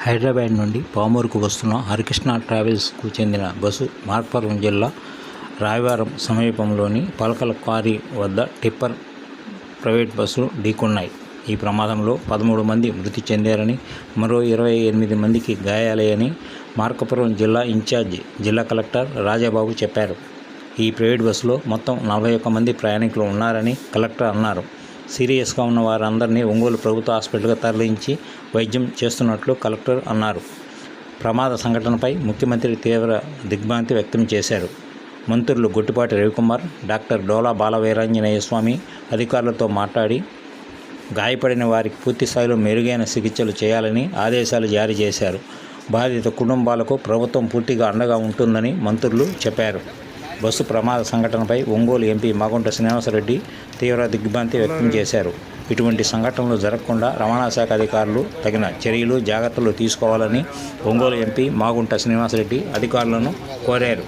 హైదరాబాద్ నుండి పామూరుకు వస్తున్న హరికృష్ణ ట్రావెల్స్కు చెందిన బస్సు మార్కాపురం జిల్లా రాయవరం సమీపంలోని పలకల క్వారీ వద్ద టిప్పర్ ప్రైవేట్ బస్సులు ఢీకొన్నాయి. ఈ ప్రమాదంలో 13 మంది మృతి చెందారని, మరో 28 మందికి గాయాలయ్యాయని మార్కాపురం జిల్లా ఇన్ఛార్జి జిల్లా కలెక్టర్ రాజాబాబు చెప్పారు. ఈ ప్రైవేట్ బస్సులో మొత్తం 41 మంది ప్రయాణికులు ఉన్నారని కలెక్టర్ అన్నారు. సీరియస్గా ఉన్న వారందరినీ ఒంగోలు ప్రభుత్వ హాస్పిటల్గా తరలించి వైద్యం చేస్తున్నట్లు కలెక్టర్ అన్నారు. ప్రమాద సంఘటనపై ముఖ్యమంత్రి తీవ్ర దిగ్భ్రాంతి వ్యక్తం చేశారు. మంత్రులు గొట్టిపాటి రవికుమార్, డాక్టర్ డోలా బాలవీరాంజనేయ స్వామి అధికారులతో మాట్లాడి గాయపడిన వారికి పూర్తిస్థాయిలో మెరుగైన చికిత్సలు చేయాలని ఆదేశాలు జారీ చేశారు. బాధిత కుటుంబాలకు ప్రభుత్వం పూర్తిగా అండగా ఉంటుందని మంత్రులు చెప్పారు. బస్సు ప్రమాద సంఘటనపై ఒంగోలు ఎంపీ మాగుంట శ్రీనివాసరెడ్డి తీవ్ర దిగ్భ్రాంతి వ్యక్తం చేశారు. ఇటువంటి సంఘటనలు జరగకుండా రవాణా శాఖ అధికారులు తగిన చర్యలు, జాగ్రత్తలు తీసుకోవాలని ఒంగోలు ఎంపీ మాగుంట శ్రీనివాసరెడ్డి అధికారులను కోరారు.